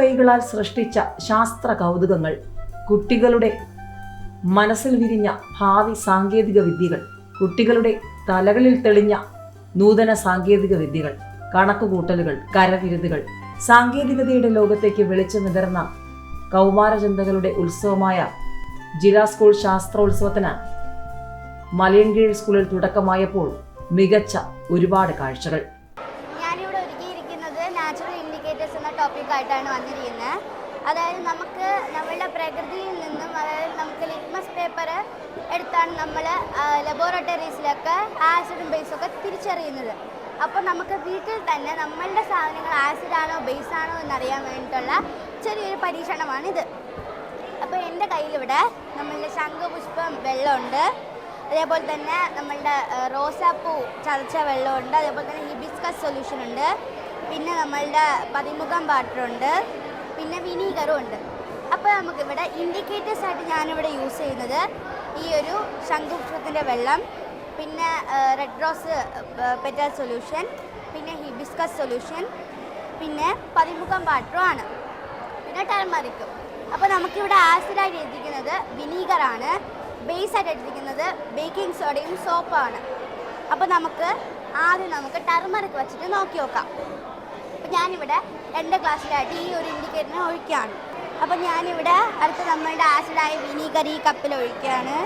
കൈകളാൽ സൃഷ്ടിച്ച ശാസ്ത്ര കൗതുകങ്ങൾ, കുട്ടികളുടെ മനസ്സിൽ വിരിഞ്ഞ ഭാവി സാങ്കേതിക വിദ്യകൾ, കുട്ടികളുടെ തലകളിൽ തെളിഞ്ഞ നൂതന സാങ്കേതിക വിദ്യകൾ, കണക്കുകൂട്ടലുകൾ, കരവിരുതുകൾ, സാങ്കേതികതയുടെ ലോകത്തേക്ക് വെളിച്ചം വിതറുന്ന കൗമാരചിന്തകളുടെ ഉത്സവമായ ജില്ലാ സ്കൂൾ ശാസ്ത്രോത്സവത്തിന് മലയൻകീഴ് സ്കൂളിൽ തുടക്കമായപ്പോൾ മികച്ച ഒരുപാട് കാഴ്ചകൾ. ഞാനിവിടെ ഒരുക്കിയിരിക്കുന്നത് നാച്ചുറൽ ഇൻഡിക്കേറ്റേഴ്സ് എന്ന ടോപ്പിക്കായിട്ടാണ് വന്നിരിക്കുന്നത്. അതായത് നമുക്ക് നമ്മളുടെ പ്രകൃതിയിൽ നിന്നും, അതായത് നമുക്ക് ലിറ്റ്മസ് പേപ്പർ എടുത്താണ് നമ്മൾ ലബോറട്ടറീസിലൊക്കെ ആസിഡും ബേസൊക്കെ തിരിച്ചറിയുന്നത്. അപ്പോൾ നമുക്ക് വീട്ടിൽ തന്നെ നമ്മളുടെ സാധനങ്ങൾ ആസിഡാണോ ബേസാണോ എന്നറിയാൻ വേണ്ടിയിട്ടുള്ള ചെറിയൊരു പരീക്ഷണമാണിത്. അപ്പോൾ എൻ്റെ കയ്യിലിവിടെ നമ്മളുടെ ശംഖുപുഷ്പം വെള്ളമുണ്ട്, അതേപോലെ തന്നെ നമ്മളുടെ റോസാപ്പൂ ചതച്ച വെള്ളമുണ്ട്, അതേപോലെ തന്നെ ഹിബിസ്കസ് സൊല്യൂഷൻ ഉണ്ട്, പിന്നെ നമ്മളുടെ പതിമുഖം വാട്ടറുണ്ട്, പിന്നെ വിനീഗറും ഉണ്ട്. അപ്പോൾ നമുക്കിവിടെ ഇൻഡിക്കേറ്റേഴ്സ് ആയിട്ട് ഞാനിവിടെ യൂസ് ചെയ്യുന്നത് ഈ ഒരു ശംഖുപുഷ്പത്തിൻ്റെ വെള്ളം, പിന്നെ റെഡ് റോസ് പെറ്റൽ സൊല്യൂഷൻ, പിന്നെ ഹിബിസ്കസ് സൊല്യൂഷൻ, പിന്നെ പതിമുഖം വാട്ടറും ആണ്, പിന്നെ ടർമറിക്കും. അപ്പോൾ നമുക്കിവിടെ ആസിഡായിട്ട് എടുത്തിരിക്കുന്നത് വിനീഗറാണ്, ബേസായിട്ട് എടുത്തിരിക്കുന്നത് ബേക്കിംഗ് സോഡയും സോപ്പാണ്. അപ്പോൾ നമുക്ക് ടർമറിക് വെച്ചിട്ട് നോക്കി നോക്കാം. അപ്പോൾ ഞാനിവിടെ 2 ഗ്ലാസ്സിലായിട്ട് ഈ ഒരു ഇൻഡിക്കേറ്ററിനെ ഒഴിക്കുകയാണ്. അപ്പോൾ ഞാനിവിടെ അടുത്ത് നമ്മളുടെ ആസിഡായ വിനീഗർ ഈ കപ്പിൽ ഒഴിക്കുകയാണ്.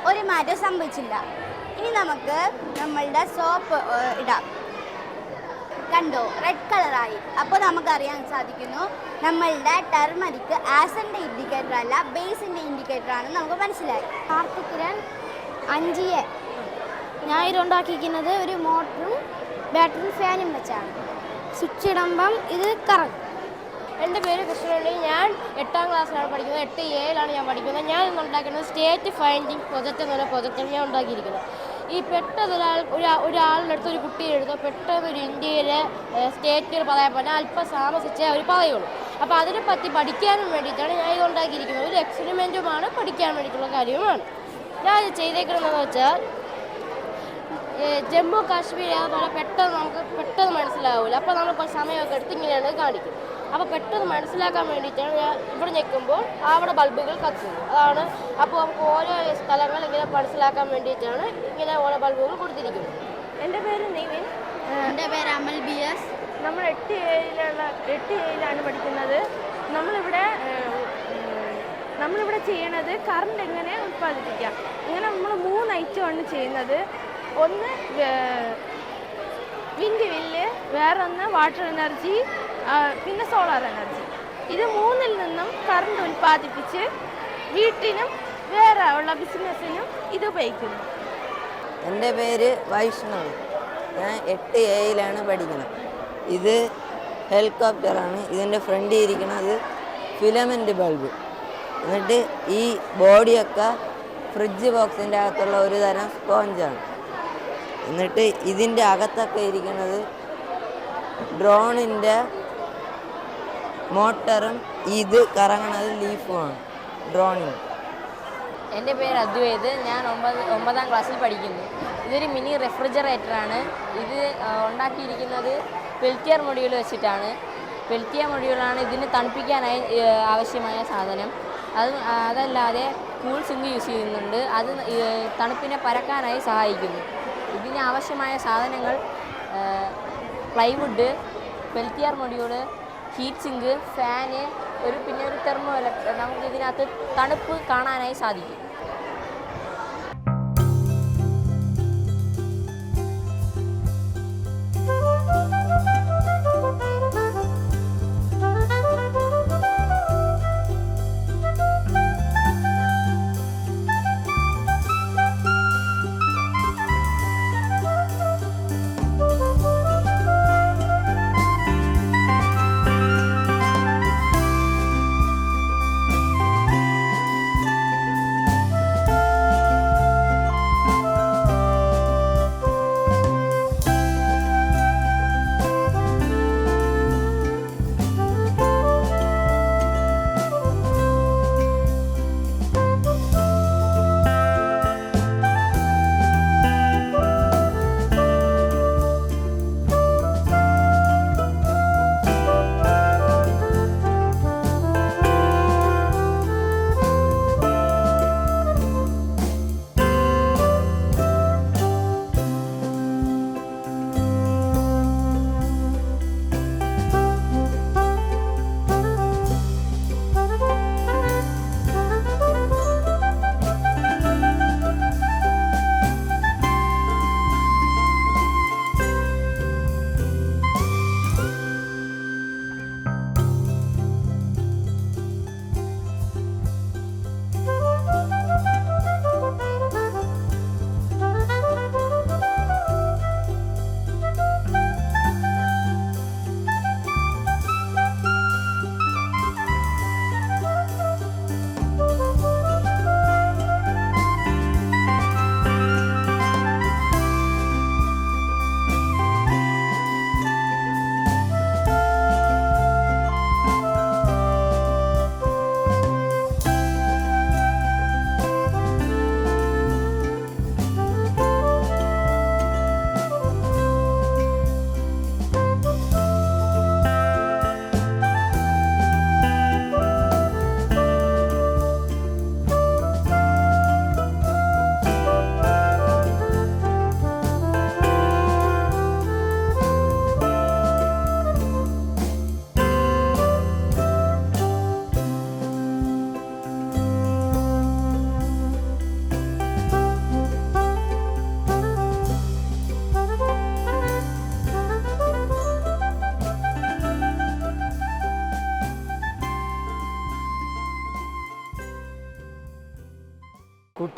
ഒരു മാറ്റം സംഭവിച്ചില്ല. ഇനി നമുക്ക് നമ്മളുടെ സോപ്പ് ഇടാം. കണ്ടോ, റെഡ് കളറായി. അപ്പോൾ നമുക്കറിയാൻ സാധിക്കുന്നു നമ്മളുടെ ടർമറിക്ക് ആസിഡിൻ്റെ ഇൻഡിക്കേറ്റർ അല്ല, ബേസിൻ്റെ ഇൻഡിക്കേറ്ററാണെന്ന് നമുക്ക് മനസ്സിലായി. കാർത്തികിരൺ 5A. ഞാൻ ഇതുണ്ടാക്കിയിരിക്കുന്നത് ഒരു മോട്ടറും ബാറ്ററിയും ഫാനും വെച്ചാണ്. സ്വിച്ച് ഇടുമ്പം ഇത് കറങ്ങും. എൻ്റെ പേര് കൃഷ്ണവേണി. ഞാൻ 8ാം ക്ലാസ്സിലാണ് പഠിക്കുന്നത്. 8A ഞാൻ പഠിക്കുന്നത്. ഞാൻ ഇന്ന് ഉണ്ടാക്കുന്നത് സ്റ്റേറ്റ് ഫൈൻഡിങ് പ്രൊജക്റ്റ് എന്ന് പറഞ്ഞ പ്രൊജക്റ്റാണ് ഞാൻ ഉണ്ടാക്കിയിരിക്കുന്നത്. ഈ പെട്ടെന്ന് ഒരാളുടെ അടുത്ത്, ഒരു കുട്ടിയുടെ അടുത്തോ പെട്ടെന്ന് ഒരു ഇന്ത്യയിലെ സ്റ്റേറ്റുകൾ പറയാൻ പറഞ്ഞാൽ അല്പം താമസിച്ചേ അവർ പറയുള്ളൂ. അപ്പോൾ അതിനെപ്പറ്റി പഠിക്കാനും വേണ്ടിയിട്ടാണ് ഞാൻ ഇത് ഉണ്ടാക്കിയിരിക്കുന്നത്. ഒരു എക്സ്പെരിമെൻറ്റുമാണ്, പഠിക്കാൻ വേണ്ടിയിട്ടുള്ള കാര്യവുമാണ്. ഞാൻ ഇത് ചെയ്തേക്കണമെന്ന് വെച്ചാൽ ജമ്മു കാശ്മീർ അതുപോലെ പെട്ടെന്ന് മനസ്സിലാവില്ല. അപ്പോൾ നമ്മൾ കുറച്ച് സമയമൊക്കെ എടുത്ത് ഇങ്ങനെയാണ് കാണിക്കും. അപ്പോൾ പെട്ടെന്ന് മനസ്സിലാക്കാൻ വേണ്ടിയിട്ടാണ് ഞാൻ ഇവിടെ നിൽക്കുമ്പോൾ അവിടെ ബൾബുകൾ കത്തുന്നത്. അതാണ്. അപ്പോൾ നമുക്ക് ഓരോ സ്ഥലങ്ങൾ ഇങ്ങനെ മനസ്സിലാക്കാൻ വേണ്ടിയിട്ടാണ് ഇങ്ങനെ ഓരോ ബൾബുകൾ കൊടുത്തിരിക്കുന്നത്. എൻ്റെ പേര് നിവിൻ. എൻ്റെ പേര് അമൽ BS. നമ്മൾ 8Aയിലാണ് പഠിക്കുന്നത്. നമ്മളിവിടെ ചെയ്യണത് കറണ്ട് എങ്ങനെ ഉൽപ്പാദിപ്പിക്കാം. ഇങ്ങനെ നമ്മൾ 3 ഐറ്റമാണ് ചെയ്യുന്നത്. ഒന്ന് വിൻഡ് വില്ല്, വേറൊന്ന് വാട്ടർ എനർജി, പിന്നെ സോളാർ എനർജി. ഇത് 3ൽ നിന്നും കറണ്ട് ഉൽപ്പാദിപ്പിച്ച് വീട്ടിനും വേറെ ഉള്ള ബിസിനസ്സിനും ഇത് ഉപയോഗിക്കുന്നു. എൻ്റെ പേര് വൈഷ്ണവ്. ഞാൻ 8Aയിലാണ് പഠിക്കുന്നത്. ഇത് ഹെലികോപ്റ്ററാണ്. ഇതിൻ്റെ ഫ്രണ്ടിൽ ഇരിക്കുന്നത് ഫിലമെൻ്റ് ബൾബ്. എന്നിട്ട് ഈ ബോഡിയൊക്കെ ഫ്രിഡ്ജ് ബോക്സിൻ്റെ അകത്തുള്ള ഒരു തരം സ്പോഞ്ചാണ്. എന്നിട്ട് ഇതിൻ്റെ അകത്തൊക്കെ ഇരിക്കുന്നത് ഡ്രോണിൻ്റെ മോട്ടറും ഇത് കറങ്ങണത് ലീഫുമാണ് ഡ്രോണിന്. എൻ്റെ പേര് അദ്വൈത്. ഞാൻ 9ാം ക്ലാസ്സിൽ പഠിക്കുന്നു. ഇതൊരു മിനി റെഫ്രിജറേറ്ററാണ്. ഇത് ഉണ്ടാക്കിയിരിക്കുന്നത് പെൽറ്റിയർ മൊഡ്യൂൾ വെച്ചിട്ടാണ്. പെൽറ്റിയർ മൊഡ്യൂളാണ് ഇതിന് തണുപ്പിക്കാനായി ആവശ്യമായ സാധനം. അതല്ലാതെ കൂൾ സിങ്ക് യൂസ് ചെയ്യുന്നുണ്ട്. അത് തണുപ്പിനെ പരക്കാനായി സഹായിക്കുന്നു. ഇതിന് ആവശ്യമായ സാധനങ്ങൾ plywood, Peltier module, heat sink, fan, പിന്നെ ഒരു തെർമോ ഇലക്ട്രിക്. നമുക്ക് ഇതിനകത്ത് തണുപ്പ് കാണാനായി സാധിക്കും.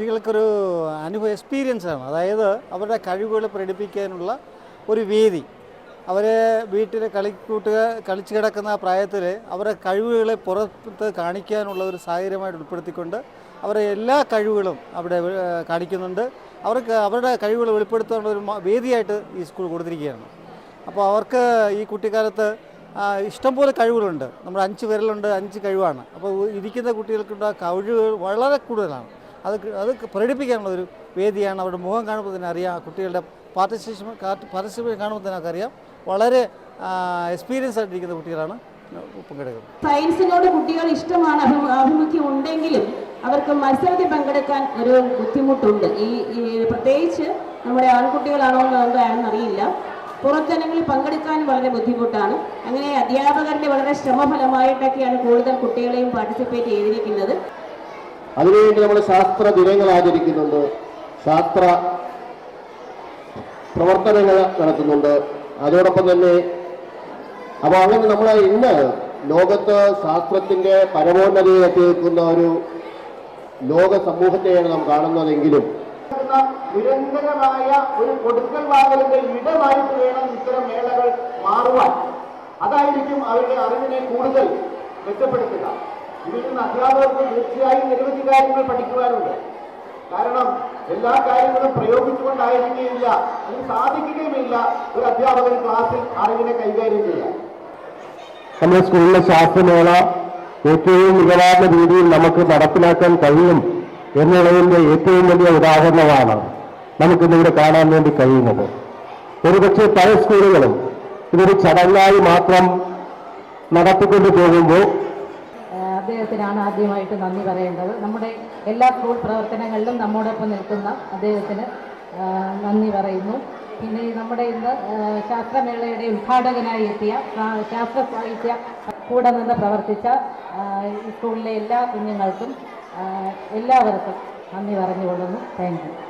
കുട്ടികൾക്കൊരു എക്സ്പീരിയൻസാണ്. അതായത് അവരുടെ കഴിവുകൾ പ്രകടിപ്പിക്കാനുള്ള ഒരു വേദി. അവരെ വീട്ടിൽ കളിച്ച് കിടക്കുന്ന ആ പ്രായത്തിൽ അവരുടെ കഴിവുകളെ പുറത്ത് കാണിക്കാനുള്ള ഒരു സാഹചര്യമായിട്ട് ഉൾപ്പെടുത്തിക്കൊണ്ട് അവരുടെ എല്ലാ കഴിവുകളും അവിടെ കാണിക്കുന്നുണ്ട്. അവർക്ക് അവരുടെ കഴിവുകൾ വെളിപ്പെടുത്താനുള്ള ഒരു വേദിയായിട്ട് ഈ സ്കൂൾ കൊടുത്തിരിക്കുകയാണ്. അപ്പോൾ അവർക്ക് ഈ കുട്ടിക്കാലത്ത് ഇഷ്ടംപോലെ കഴിവുകളുണ്ട്. നമ്മുടെ 5 വിരലുണ്ട്, 5 കഴിവാണ്. അപ്പോൾ ഇരിക്കുന്ന കുട്ടികൾക്കുള്ള കഴിവുകൾ വളരെ കൂടുതലാണ്. അത് പ്രകടിപ്പിക്കാനുള്ള ഒരു വേദിയാണ്. അവരുടെ മുഖം കാണുമ്പോൾ തന്നെ അറിയാം, കുട്ടികളുടെ പാർട്ടിസിപ്പേഷൻ കാണുമ്പോൾ തന്നെ നമുക്കറിയാം വളരെ എക്സ്പീരിയൻസ് ആയിട്ടിരിക്കുന്ന കുട്ടികളാണ് പങ്കെടുക്കുന്നത്. സയൻസിനോട് കുട്ടികൾ ഇഷ്ടമാണ്, ആഭിമുഖ്യം ഉണ്ടെങ്കിലും അവർക്ക് മത്സരത്തിൽ പങ്കെടുക്കാൻ ഒരു ബുദ്ധിമുട്ടുണ്ട്. ഈ പ്രത്യേകിച്ച് നമ്മുടെ ആൺകുട്ടികളാണോ എന്നറിയില്ല, പുറത്തനങ്ങളിൽ പങ്കെടുക്കാൻ വളരെ ബുദ്ധിമുട്ടാണ്. അങ്ങനെ അധ്യാപകരുടെ വളരെ ശ്രമഫലമായിട്ടൊക്കെയാണ് കൂടുതൽ കുട്ടികളെയും പാർട്ടിസിപ്പേറ്റ് ചെയ്തിരിക്കുന്നത്. അതിനുവേണ്ടി നമ്മൾ ശാസ്ത്ര ദിനങ്ങൾ ആചരിക്കുന്നുണ്ട്, ശാസ്ത്ര പ്രവർത്തനങ്ങൾ നടത്തുന്നുണ്ട്. അതോടൊപ്പം തന്നെ അപ്പോൾ അങ്ങനെ നമ്മൾ ഇന്ന് ലോകത്ത് ശാസ്ത്രത്തിൻ്റെ പരമോന്നതിയിൽ എത്തി നിൽക്കുന്ന ഒരു ലോക സമൂഹത്തെയാണ് നാം കാണുന്നതെങ്കിലും നിരന്തരമായ ഒരു കൊടുക്കൽ വാങ്ങലിന്റെ ഇടമായിട്ട് വേണം ഇത്തരം മേളകൾ മാറുവാൻ. അതായിരിക്കും അവരുടെ അറിവിനെ കൂടുതൽ മെച്ചപ്പെടുത്തുക. ഇതിൽ നിന്ന് അധ്യാപകർക്ക് തീർച്ചയായും നിരവധി കാര്യങ്ങൾ പഠിക്കുവാനുണ്ട്. കാരണം എല്ലാ കാര്യങ്ങളും പ്രയോഗിച്ചുകൊണ്ടായിരിക്കുകയില്ല, അതിന് സാധിക്കുകയുമില്ല ഒരു അധ്യാപകൻ ക്ലാസ്സിൽ അറിവിനെ കൈകാര്യം ചെയ്യാൻ. നമ്മുടെ സ്കൂളിലെ ശാസ്ത്രമേള ഏറ്റവും മികവാർന്ന രീതിയിൽ നമുക്ക് നടപ്പിലാക്കാൻ കഴിയും എന്നുള്ളതിൻ്റെ ഏറ്റവും വലിയ ഉദാഹരണമാണ് നമുക്കിന്നിവിടെ കാണാൻ വേണ്ടി കഴിയുന്നത്. ഒരുപക്ഷെ പല സ്കൂളുകളും ഇതൊരു ചടങ്ങായി മാത്രം നടത്തിക്കൊണ്ട് പോകുമ്പോൾ അദ്ദേഹത്തിനാണ് ആദ്യമായിട്ട് നന്ദി പറയേണ്ടത്. നമ്മുടെ എല്ലാ സ്കൂൾ പ്രവർത്തനങ്ങളിലും നമ്മോടൊപ്പം നിൽക്കുന്ന അദ്ദേഹത്തിന് നന്ദി പറയുന്നു. പിന്നെ നമ്മുടെ ഇന്ന് ശാസ്ത്രമേളയുടെ ഉദ്ഘാടകനായി എത്തിയ ശാസ്ത്ര സാഹിത്യ കൂടെ നിന്ന് പ്രവർത്തിച്ച ഈ സ്കൂളിലെ എല്ലാ കുഞ്ഞുങ്ങൾക്കും എല്ലാവർക്കും നന്ദി പറഞ്ഞുകൊള്ളുന്നു. Thank you.